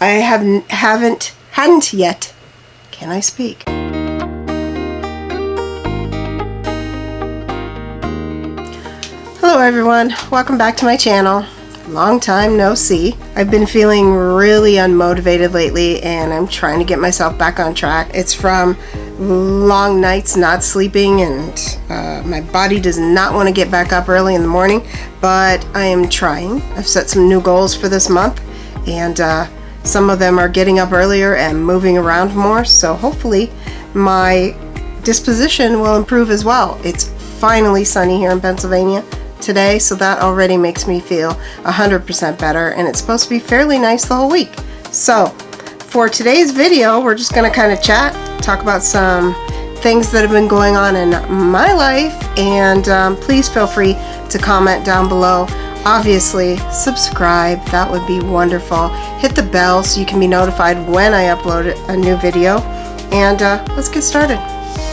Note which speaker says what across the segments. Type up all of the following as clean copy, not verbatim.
Speaker 1: I hadn't yet. Can I speak? Hello everyone, welcome back to my channel. Long time no see. I've been feeling really unmotivated lately and I'm trying to get myself back on track. It's from long nights not sleeping and my body does not want to get back up early in the morning, but I am trying. I've set some new goals for this month and some of them are getting up earlier and moving around more, so hopefully my disposition will improve as well. It's finally sunny here in Pennsylvania today, so that already makes me feel 100% better, and it's supposed to be fairly nice the whole week. So for today's video, we're just going to kind of chat, talk about some things that have been going on in my life, and please feel free to comment down below. Obviously, subscribe, that would be wonderful. Hit the bell so you can be notified when I upload a new video, and let's get started.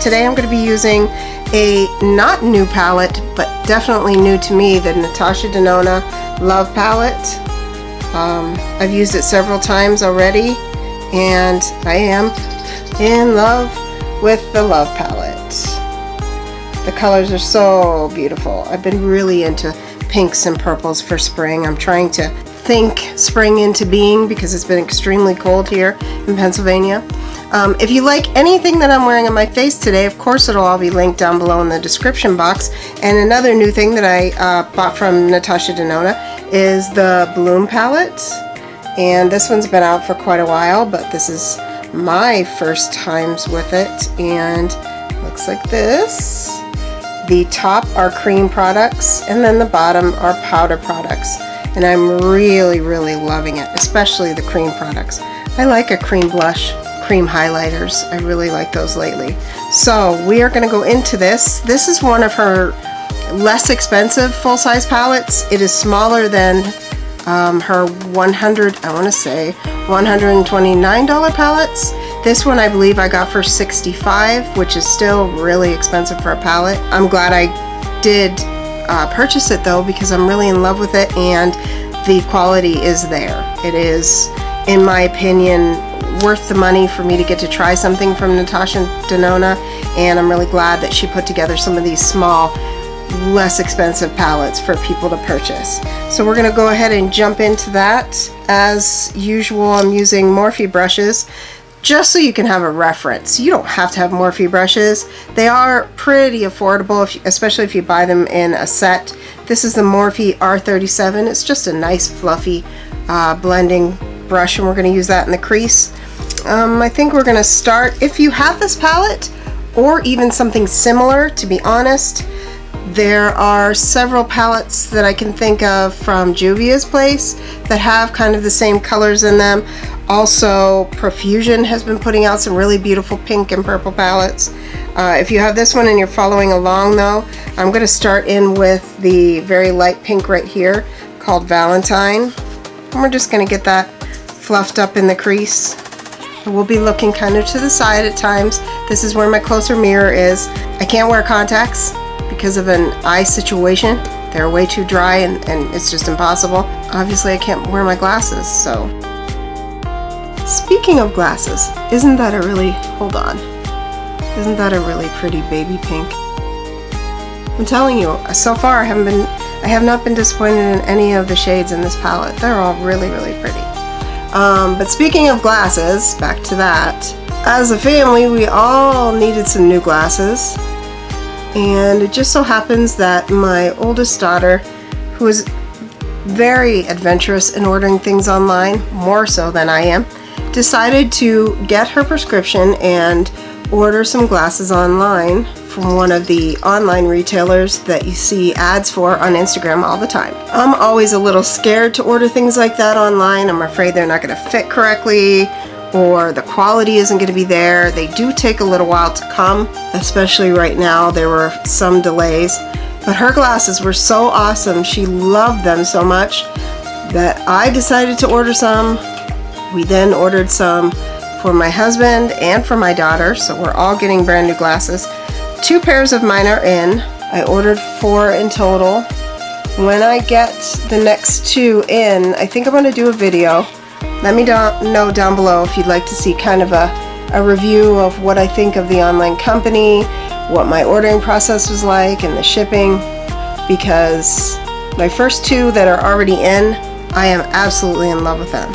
Speaker 1: Today I'm going to be using a not new palette, but definitely new to me, the Natasha Denona Love Palette. I've used it several times already, and I am in love with the Love Palette. The colors are so beautiful. I've been really into pinks and purples for spring. I'm trying to think spring into being because it's been extremely cold here in Pennsylvania. If you like anything that I'm wearing on my face today, of course it'll all be linked down below in the description box. And another new thing that I bought from Natasha Denona is the Bloom palette. And this one's been out for quite a while, but this is my first times with it. And it looks like this. The top are cream products, and then the bottom are powder products. And I'm really, really loving it, especially the cream products. I like a cream blush. Cream highlighters. I really like those lately. So we are going to go into this. This is one of her less expensive full-size palettes. It is smaller than her $129 palettes. This one I believe I got for $65, which is still really expensive for a palette. I'm glad I did purchase it though, because I'm really in love with it and the quality is there. It is, in my opinion, worth the money for me to get to try something from Natasha Denona, and I'm really glad that she put together some of these small, less expensive palettes for people to purchase. So we're going to go ahead and jump into that. As usual, I'm using Morphe brushes just so you can have a reference. You don't have to have Morphe brushes. They are pretty affordable, especially if you buy them in a set. This is the Morphe R37. It's just a nice fluffy blending brush, and we're going to use that in the crease. I think we're going to start, if you have this palette or even something similar, to be honest, there are several palettes that I can think of from Juvia's Place that have kind of the same colors in them. Also, Profusion has been putting out some really beautiful pink and purple palettes. If you have this one and you're following along though, I'm going to start in with the very light pink right here called Valentine. And we're just going to get that fluffed up in the crease. We'll be looking kind of to the side at times. This is where my closer mirror is. I can't wear contacts because of an eye situation. They're way too dry and it's just impossible. Obviously I can't wear my glasses, so. Speaking of glasses, isn't that a really pretty baby pink? I'm telling you, so far I have not been disappointed in any of the shades in this palette. They're all really, really pretty. But speaking of glasses, back to that. As a family, we all needed some new glasses. And it just so happens that my oldest daughter, who is very adventurous in ordering things online, more so than I am, decided to get her prescription and order some glasses online from one of the online retailers that you see ads for on Instagram all the time. I'm always a little scared to order things like that online. I'm afraid they're not going to fit correctly or the quality isn't going to be there. They do take a little while to come, especially right now. There were some delays, but her glasses were so awesome. She loved them so much that I decided to order some. We then ordered some for my husband and for my daughter, so we're all getting brand new glasses. 2 pairs of mine are in. I ordered 4 in total. When I get the next 2 in, I think I'm going to do a video let me know down below if you'd like to see kind of a review of what I think of the online company, what my ordering process was like, and the shipping, because my first two that are already in, I am absolutely in love with them.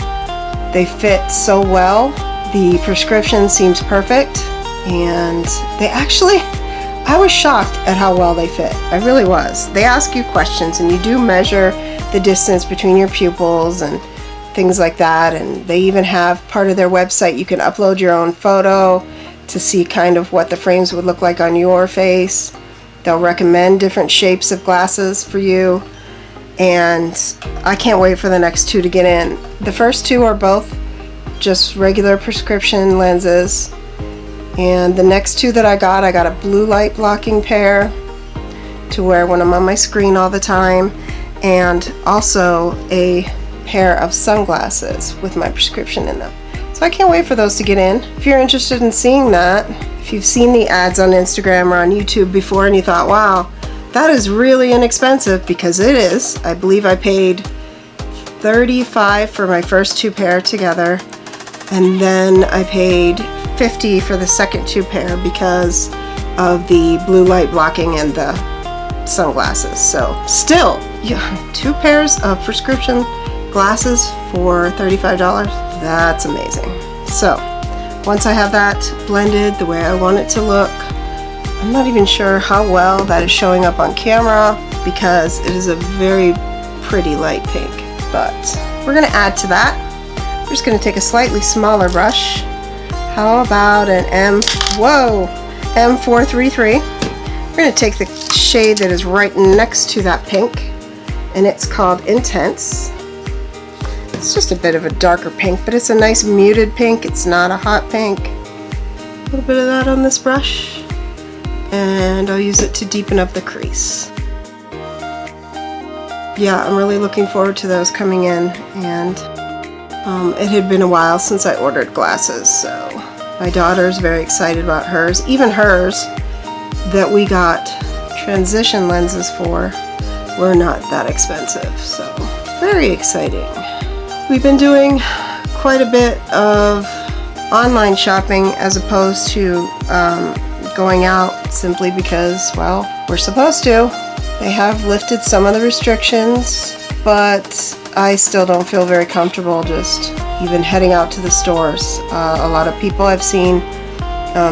Speaker 1: They fit so well. The prescription seems perfect, and they actually, I was shocked at how well they fit. I really was. They ask you questions, and you do measure the distance between your pupils and things like that, and they even have part of their website you can upload your own photo to see kind of what the frames would look like on your face. They'll recommend different shapes of glasses for you, and I can't wait for the next two to get in. The first two are both just regular prescription lenses, and the next two that I got a blue light blocking pair to wear when I'm on my screen all the time, and also a pair of sunglasses with my prescription in them. So I can't wait for those to get in. If you're interested in seeing that, if you've seen the ads on Instagram or on YouTube before and you thought, wow, that is really inexpensive, because it is. I believe I paid $35 for my first two pair together, and then I paid $50 for the second two pair because of the blue light blocking and the sunglasses. So still, two pairs of prescription glasses for $35. That's amazing. So once I have that blended the way I want it to look, I'm not even sure how well that is showing up on camera, because it is a very pretty light pink, but we're going to add to that. We're just going to take a slightly smaller brush. How about an M433. We're going to take the shade that is right next to that pink, and it's called Intense. It's just a bit of a darker pink, but it's a nice muted pink. It's not a hot pink. A little bit of that on this brush, and I'll use it to deepen up the crease. Yeah, I'm really looking forward to those coming in, and it had been a while since I ordered glasses, so my daughter's very excited about hers. Even hers that we got transition lenses for were not that expensive, so very exciting. We've been doing quite a bit of online shopping as opposed to going out, simply because, well, we're supposed to. They have lifted some of the restrictions, but I still don't feel very comfortable just even heading out to the stores. A lot of people, I've seen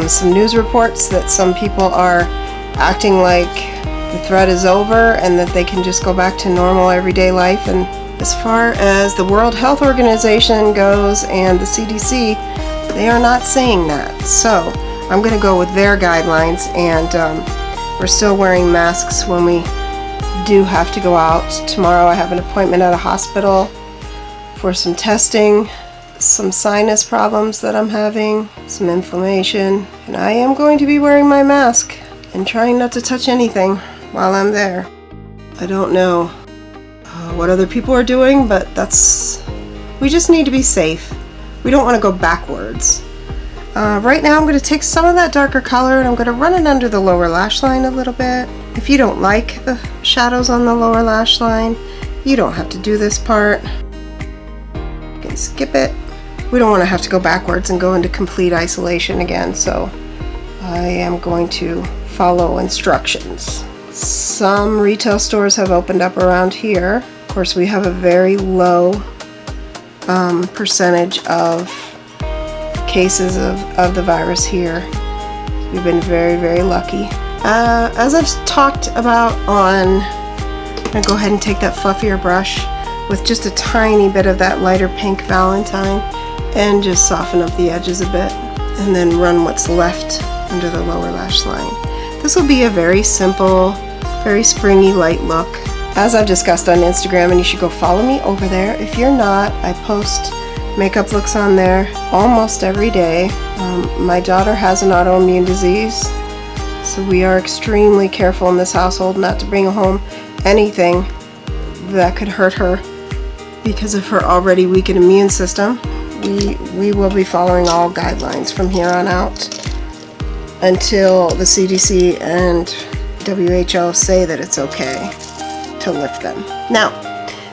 Speaker 1: some news reports that some people are acting like the threat is over and that they can just go back to normal everyday life. And as far as the World Health Organization goes and the CDC, they are not saying that. So I'm going to go with their guidelines, and we're still wearing masks when we do have to go out. Tomorrow I have an appointment at a hospital for some testing, some sinus problems that I'm having, some inflammation, and I am going to be wearing my mask and trying not to touch anything while I'm there. I don't know what other people are doing, but we just need to be safe. We don't want to go backwards. Right now I'm going to take some of that darker color and I'm going to run it under the lower lash line a little bit. If you don't like the shadows on the lower lash line, you don't have to do this part. You can skip it. We don't want to have to go backwards and go into complete isolation again, so I am going to follow instructions. Some retail stores have opened up around here. Of course, we have a very low percentage of cases of the virus here. We've been very, very lucky. As I've talked about I'm going to go ahead and take that fluffier brush with just a tiny bit of that lighter pink Valentine and just soften up the edges a bit, and then run what's left under the lower lash line. This will be a very simple, very springy light look, as I've discussed on Instagram, and you should go follow me over there. If you're not, I post makeup looks on there almost every day. My daughter has an autoimmune disease, so we are extremely careful in this household not to bring home anything that could hurt her because of her already weakened immune system. We will be following all guidelines from here on out until the CDC and WHO say that it's okay to lift them. Now,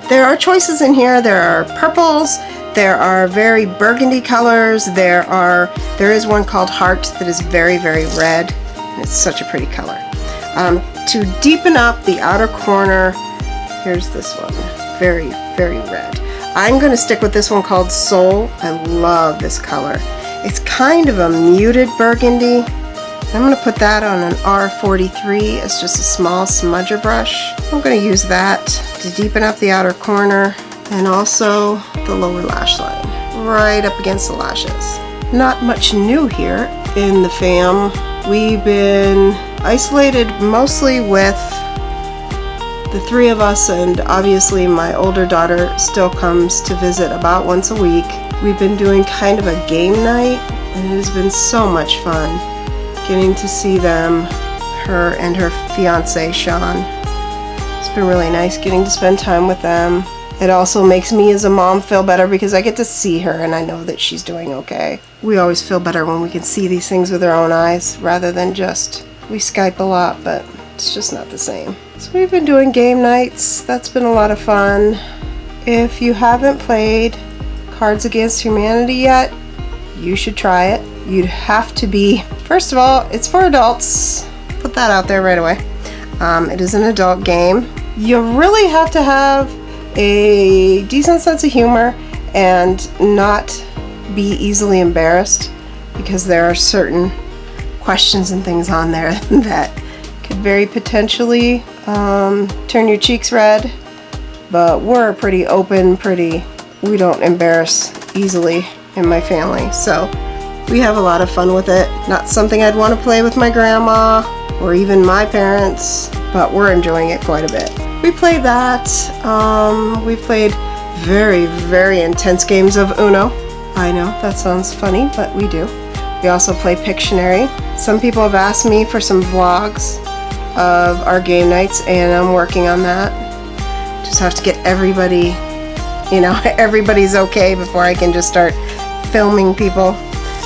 Speaker 1: there are choices in here. There are purples, There are very burgundy colors. There is one called Heart that is very, very red. And it's such a pretty color. To deepen up the outer corner, here's this one. Very, very red. I'm going to stick with this one called Soul. I love this color. It's kind of a muted burgundy. I'm going to put that on an R43 as just a small smudger brush. I'm going to use that to deepen up the outer corner and also the lower lash line, right up against the lashes. Not much new here in the fam. We've been isolated mostly with the three of us, and obviously my older daughter still comes to visit about once a week. We've been doing kind of a game night, and it has been so much fun getting to see them, her and her fiance Sean. It's been really nice getting to spend time with them. It also makes me as a mom feel better because I get to see her and I know that she's doing okay. We always feel better when we can see these things with our own eyes rather than just, we Skype a lot, but it's just not the same. So we've been doing game nights. That's been a lot of fun. If you haven't played Cards Against Humanity yet, you should try it. You'd have to be, first of all, it's for adults. Put that out there right away. It is an adult game. You really have to have a decent sense of humor and not be easily embarrassed, because there are certain questions and things on there that could very potentially turn your cheeks red. But we're pretty open, we don't embarrass easily in my family, so we have a lot of fun with it. Not something I'd want to play with my grandma or even my parents, but we're enjoying it quite a bit. We play that. We've played very, very intense games of Uno. I know, that sounds funny, but we do. We also play Pictionary. Some people have asked me for some vlogs of our game nights, and I'm working on that. Just have to get everybody, everybody's okay before I can just start filming people.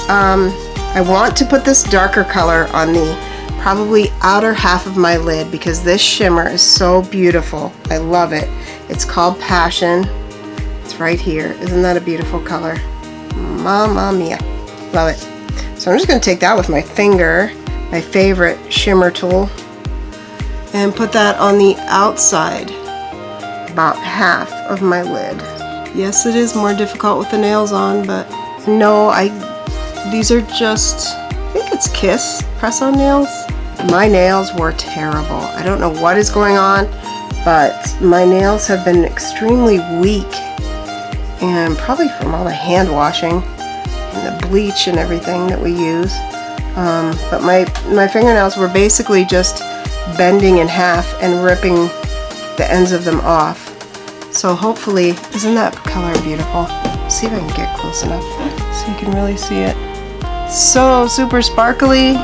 Speaker 1: I want to put this darker color on the probably outer half of my lid because this shimmer is so beautiful. I love it. It's called Passion. It's right here. Isn't that a beautiful color? Mamma mia. Love it. So I'm just going to take that with my finger, my favorite shimmer tool, and put that on the outside, about half of my lid. Yes, it is more difficult with the nails on, but no, these are just, I think it's Kiss press-on nails. My nails were terrible. I don't know what is going on, but my nails have been extremely weak, and probably from all the hand washing and the bleach and everything that we use. But my fingernails were basically just bending in half and ripping the ends of them off. So hopefully, isn't that color beautiful? Let's see if I can get close enough so you can really see it. So super sparkly,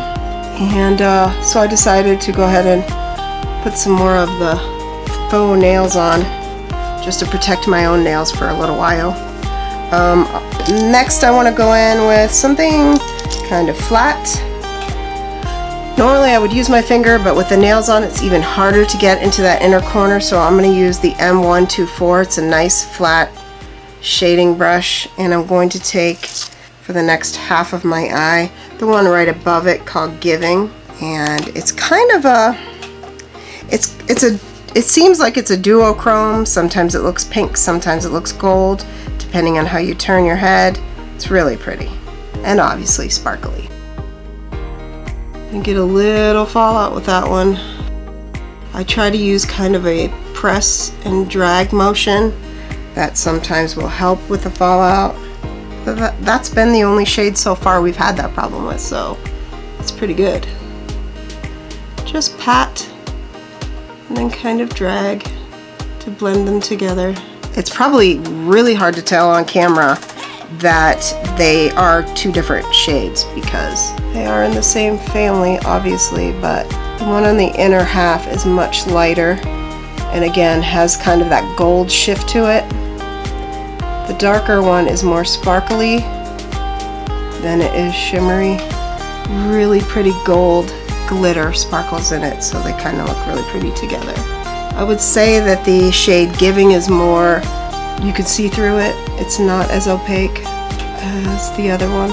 Speaker 1: and so I decided to go ahead and put some more of the faux nails on just to protect my own nails for a little while. Next I want to go in with something kind of flat. Normally I would use my finger, but with the nails on it's even harder to get into that inner corner, so I'm going to use the M124. It's a nice flat shading brush, and I'm going to take, for the next half of my eye, the one right above it called Giving, and it's kind of a, it seems like it's a duochrome. Sometimes it looks pink, sometimes it looks gold, depending on how you turn your head. It's really pretty, and obviously sparkly. And get a little fallout with that one. I try to use kind of a press and drag motion. That sometimes will help with the fallout. That's been the only shade so far we've had that problem with, so it's pretty good. Just pat and then kind of drag to blend them together. It's probably really hard to tell on camera that they are two different shades because they are in the same family, obviously, but the one on the inner half is much lighter and again has kind of that gold shift to it. The darker one is more sparkly than it is shimmery. Really pretty gold glitter sparkles in it, so they kind of look really pretty together. I would say that the shade Giving is more, you could see through it, it's not as opaque as the other one.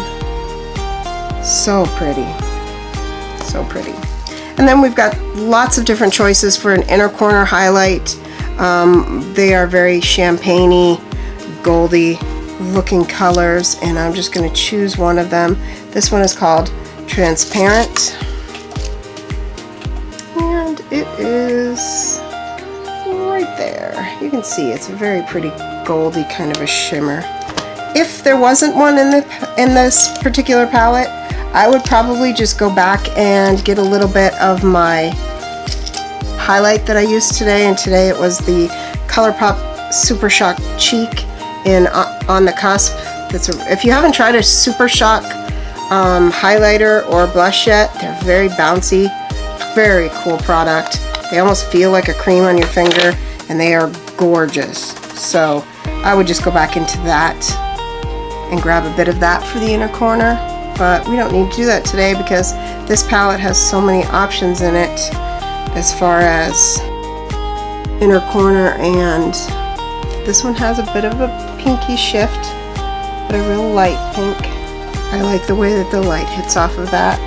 Speaker 1: So pretty. So pretty. And then we've got lots of different choices for an inner corner highlight. They are very champagne-y, goldy looking colors, and I'm just going to choose one of them. This one is called Transparent, and it is right there. You can see it's a very pretty goldy kind of a shimmer. If there wasn't one in this particular palette, I would probably just go back and get a little bit of my highlight that I used today, and today it was the ColourPop Super Shock Cheek in On the Cusp. If you haven't tried a Super Shock highlighter or blush yet, they're very bouncy, very cool product. They almost feel like a cream on your finger, and they are gorgeous. So I would just go back into that and grab a bit of that for the inner corner. But we don't need to do that today because this palette has so many options in it as far as inner corner, and this one has a bit of a pinky shift, but a real light pink. I like the way that the light hits off of that,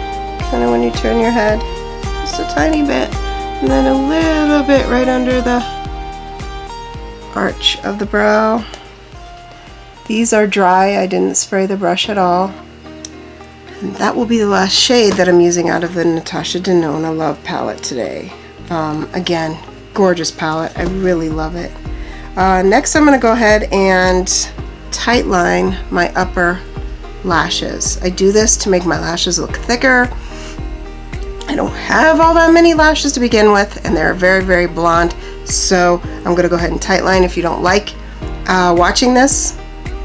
Speaker 1: kind of when you turn your head, just a tiny bit, and then a little bit right under the arch of the brow. These are dry, I didn't spray the brush at all. And that will be the last shade that I'm using out of the Natasha Denona Love palette today. Again, gorgeous palette. I really love it. Next I'm going to go ahead and tightline my upper lashes. I do this to make my lashes look thicker. I don't have all that many lashes to begin with, and they're very, very blonde. So I'm going to go ahead and tightline. If you don't like watching this,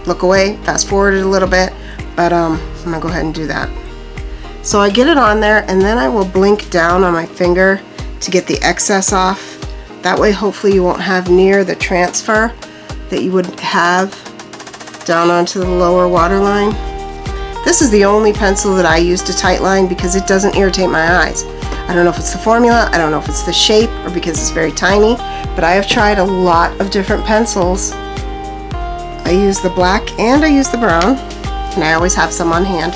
Speaker 1: look away, fast forward it a little bit. But I'm going to go ahead and do that. So I get it on there, and then I will blink down on my finger to get the excess off. That way hopefully you won't have near the transfer that you would have down onto the lower waterline. This is the only pencil that I use to tightline because it doesn't irritate my eyes. I don't know if it's the formula, I don't know if it's the shape, or because it's very tiny, but I have tried a lot of different pencils. I use the black and I use the brown. And I always have some on hand.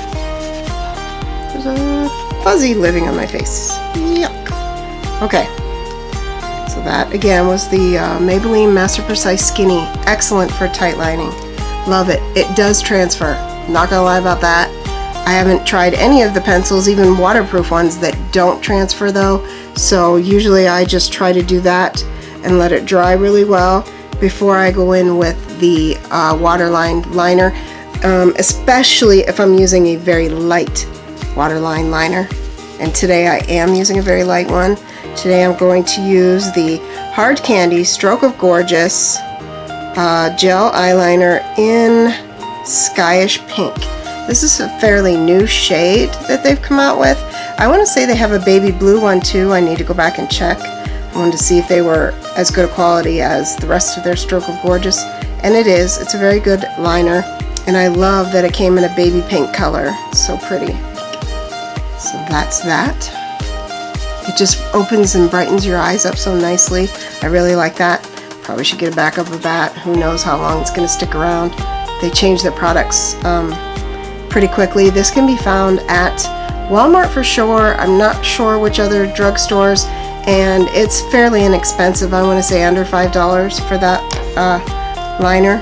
Speaker 1: There's a fuzzy living on my face. Yuck. Okay. So that again was the Maybelline Master Precise Skinny. Excellent for tight lining. Love it. It does transfer. Not gonna lie about that. I haven't tried any of the pencils, even waterproof ones, that don't transfer though. So usually I just try to do that and let it dry really well before I go in with the waterline liner. Especially if I'm using a very light waterline liner, and today I am using a very light one. Today I'm going to use the Hard Candy Stroke of Gorgeous gel eyeliner in Skyish Pink. This is a fairly new shade that they've come out with. I want to say they have a baby blue one too. I need to go back and check. I wanted to see if they were as good a quality as the rest of their Stroke of Gorgeous, and it is. It's a very good liner. And I love that it came in a baby pink color. So pretty. So that's that. It just opens and brightens your eyes up so nicely. I really like that. Probably should get a backup of that. Who knows how long it's going to stick around. They change their products pretty quickly. This can be found at Walmart for sure. I'm not sure which other drugstores. And it's fairly inexpensive. I want to say under $5 for that liner.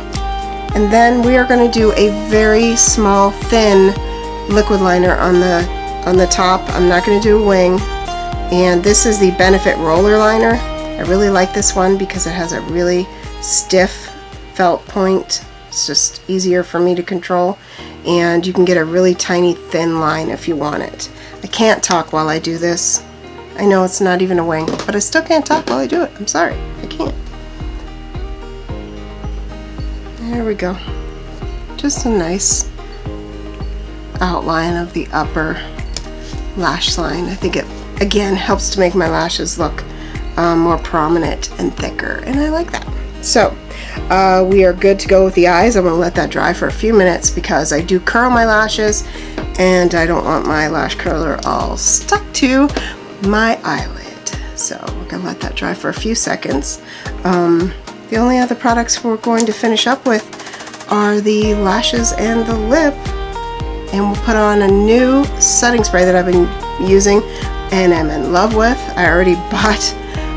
Speaker 1: And then we are going to do a very small, thin liquid liner on the top. I'm not going to do a wing. And this is the Benefit Roller Liner. I really like this one because it has a really stiff felt point. It's just easier for me to control. And you can get a really tiny, thin line if you want it. I can't talk while I do this. I know it's not even a wing, but I still can't talk while I do it. I'm sorry, I can't. There we go. Just a nice outline of the upper lash line. I think it, again, helps to make my lashes look more prominent and thicker, and I like that. So we are good to go with the eyes. I'm going to let that dry for a few minutes because I do curl my lashes, and I don't want my lash curler all stuck to my eyelid. So we're going to let that dry for a few seconds. The only other products we're going to finish up with are the lashes and the lip. And we'll put on a new setting spray that I've been using and am in love with. I already bought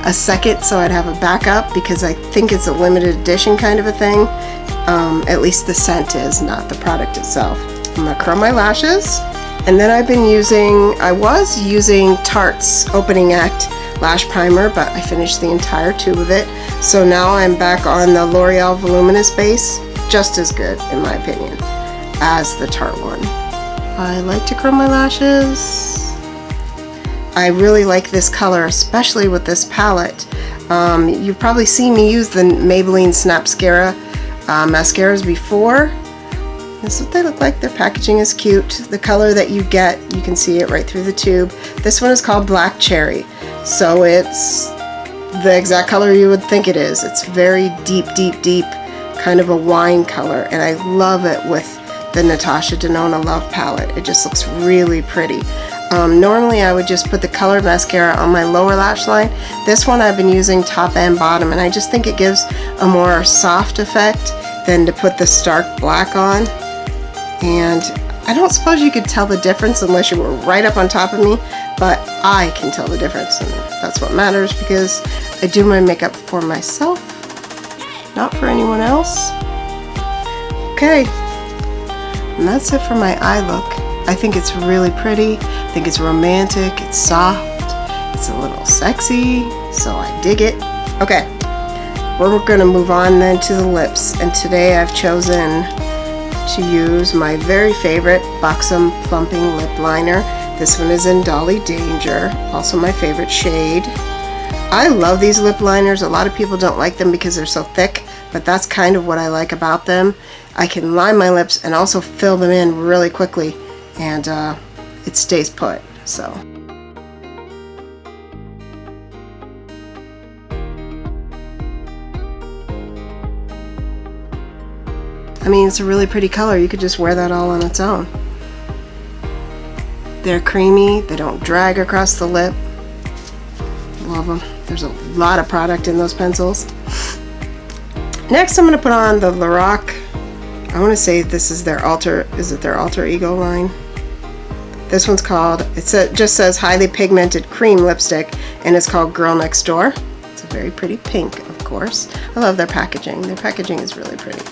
Speaker 1: a second so I'd have a backup because I think it's a limited edition kind of a thing. At least the scent is, not the product itself. I'm gonna curl my lashes. And then I was using Tarte's Opening Act Lash Primer, but I finished the entire tube of it. So now I'm back on the L'Oreal Voluminous Base. Just as good, in my opinion, as the Tarte one. I like to curl my lashes. I really like this color, especially with this palette. You've probably seen me use the Maybelline Snapscara mascaras before. This is what they look like. Their packaging is cute. The color that you get, you can see it right through the tube. This one is called Black Cherry. So it's the exact color you would think it is. It's very deep, deep, deep, kind of a wine color. And I love it with the Natasha Denona Love palette. It just looks really pretty. Normally I would just put the colored mascara on my lower lash line. This one I've been using top and bottom, and I just think it gives a more soft effect than to put the stark black on. And I don't suppose you could tell the difference unless you were right up on top of me, but I can tell the difference, and that's what matters because I do my makeup for myself, not for anyone else. Okay, and that's it for my eye look. I think it's really pretty. I think it's romantic. It's soft. It's a little sexy, so I dig it. Okay, we're going to move on then to the lips, and today I've chosen to use my very favorite Buxom Plumping Lip Liner. This one is in Dolly Danger, also my favorite shade. I love these lip liners. A lot of people don't like them because they're so thick, but that's kind of what I like about them. I can line my lips and also fill them in really quickly, and it stays put. So I mean, it's a really pretty color. You could just wear that all on its own. They're creamy. They don't drag across the lip. Love them. There's a lot of product in those pencils. Next, I'm going to put on the Lorac. I want to say this is their their alter ego line? This one's called, just says highly pigmented cream lipstick, and it's called Girl Next Door. It's a very pretty pink, of course. I love their packaging. Their packaging is really pretty.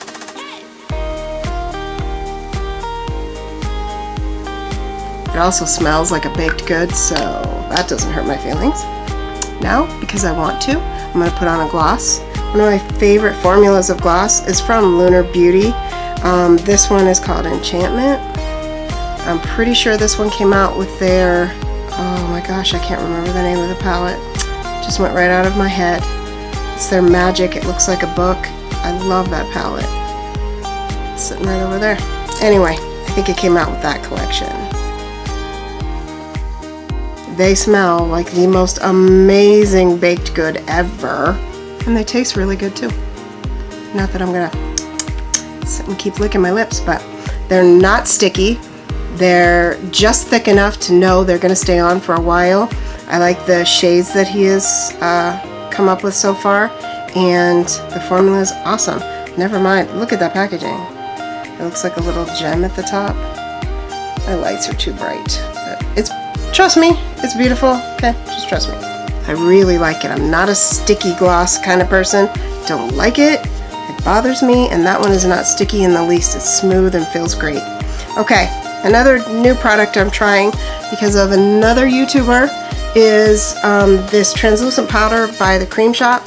Speaker 1: It also smells like a baked good, so that doesn't hurt my feelings. Now, because I want to, I'm going to put on a gloss. One of my favorite formulas of gloss is from Lunar Beauty. This one is called Enchantment. I'm pretty sure this one came out with their, oh my gosh, I can't remember the name of the palette. Just went right out of my head. It's their Magic. It looks like a book. I love that palette. It's sitting right over there. Anyway, I think it came out with that collection. They smell like the most amazing baked good ever, and they taste really good too. Not that I'm gonna sit and keep licking my lips, but they're not sticky. They're just thick enough to know they're gonna stay on for a while. I like the shades that he has come up with so far, and the formula is awesome. Never mind, look at that packaging. It looks like a little gem at the top. My lights are too bright, but trust me, it's beautiful. Okay, just trust me. I really like it. I'm not a sticky gloss kind of person. Don't like it. It bothers me, and that one is not sticky in the least. It's smooth and feels great. Okay, another new product I'm trying because of another YouTuber is this translucent powder by the Cream Shop.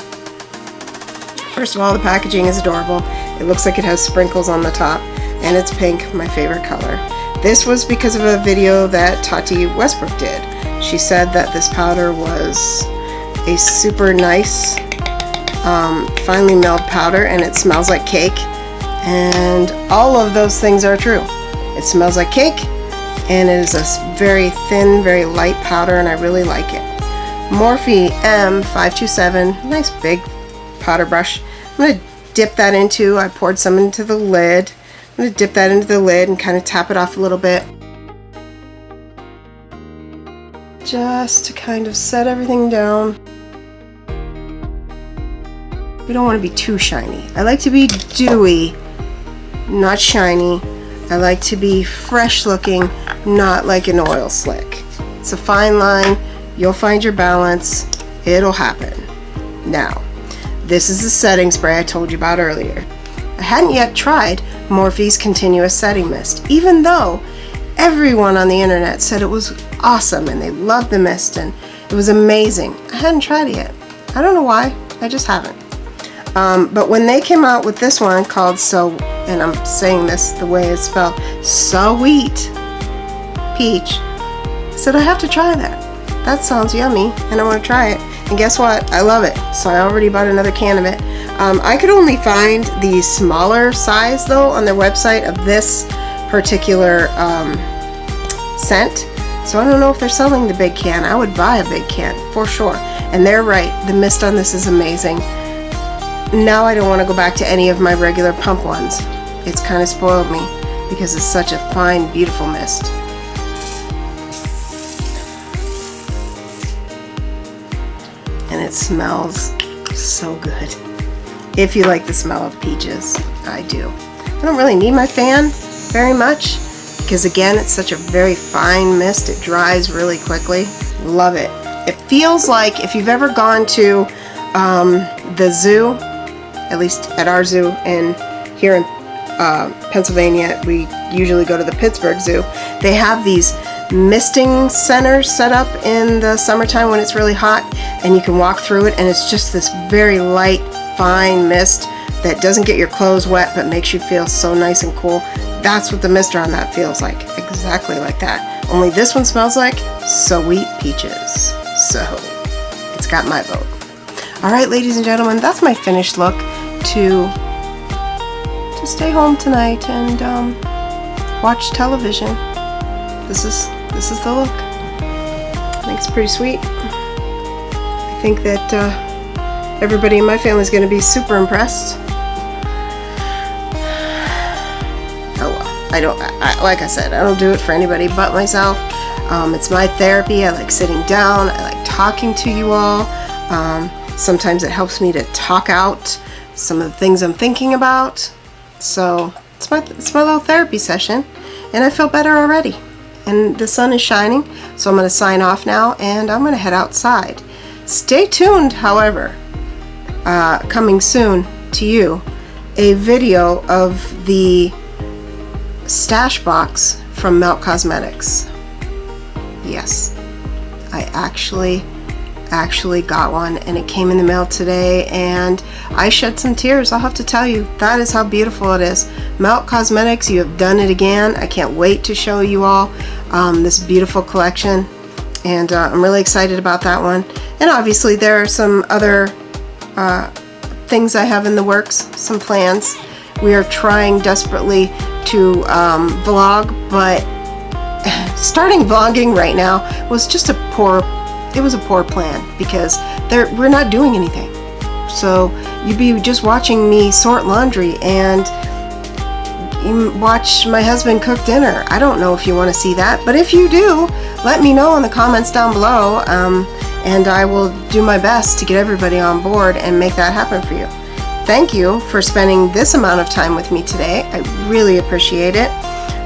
Speaker 1: First of all, the packaging is adorable. It looks like it has sprinkles on the top, and it's pink, my favorite color. This was because of a video that Tati Westbrook did. She said that this powder was a super nice, finely milled powder, and it smells like cake. And all of those things are true. It smells like cake, and it is a very thin, very light powder, and I really like it. Morphe M527, nice big powder brush. I'm going to dip that into, I poured some into the lid. I'm going to dip that into the lid and kind of tap it off a little bit. Just to kind of set everything down. We don't want to be too shiny. I like to be dewy, not shiny. I like to be fresh looking, not like an oil slick. It's a fine line. You'll find your balance. It'll happen. Now, this is the setting spray I told you about earlier. I hadn't yet tried Morphe's Continuous Setting Mist, even though everyone on the internet said it was awesome and they loved the mist and it was amazing. I hadn't tried it yet. I don't know why. I just haven't. But when they came out with this one called and I'm saying this the way it's spelled, Sweet Peach, I said I have to try that. That sounds yummy and I want to try it. And guess what? I love it. So I already bought another can of it. I could only find the smaller size though on their website of this particular scent. So I don't know if they're selling the big can. I would buy a big can for sure. And they're right. The mist on this is amazing. Now I don't want to go back to any of my regular pump ones. It's kind of spoiled me because it's such a fine, beautiful mist. And it smells so good. If you like the smell of peaches, I do. I don't really need my fan very much because again, it's such a very fine mist. It dries really quickly. Love it. It feels like if you've ever gone to the zoo, at least at our zoo and here in Pennsylvania, we usually go to the Pittsburgh Zoo. They have these misting centers set up in the summertime when it's really hot, and you can walk through it, and it's just this very light, fine mist that doesn't get your clothes wet but makes you feel so nice and cool. That's what the mister on that feels like, exactly like that. Only this one smells like Sweet Peaches. So it's got my vote. All right, ladies and gentlemen, that's my finished look to stay home tonight and watch television. This is the look. I think it's pretty sweet. I think that everybody in my family is going to be super impressed. Oh well, like I said, I don't do it for anybody but myself. It's my therapy. I like sitting down. I like talking to you all. Sometimes it helps me to talk out some of the things I'm thinking about. So it's my little therapy session, and I feel better already. And the sun is shining, so I'm going to sign off now, and I'm going to head outside. Stay tuned, however, coming soon to you, a video of the stash box from Melt Cosmetics. Yes, I actually got one, and it came in the mail today, and I shed some tears. I'll have to tell you, that is how beautiful it is. Melt Cosmetics, you have done it again. I can't wait to show you all this beautiful collection, and I'm really excited about that one. And obviously there are some other things I have in the works, some plans. We are trying desperately to vlog, but starting vlogging right now was just a poor plan because we're not doing anything. So you'd be just watching me sort laundry and you watch my husband cook dinner. I don't know if you want to see that, but if you do, let me know in the comments down below, and I will do my best to get everybody on board and make that happen for you. Thank you for spending this amount of time with me today. I really appreciate it.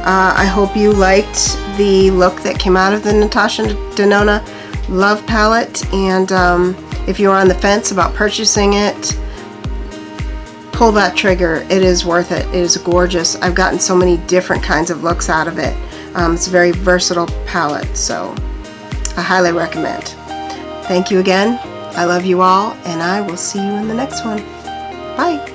Speaker 1: I hope you liked the look that came out of the Natasha Denona Love Palette, and if you're on the fence about purchasing it, pull that trigger. It is worth it. It is gorgeous. I've gotten so many different kinds of looks out of it. It's a very versatile palette, so I highly recommend. Thank you again. I love you all, and I will see you in the next one. Bye.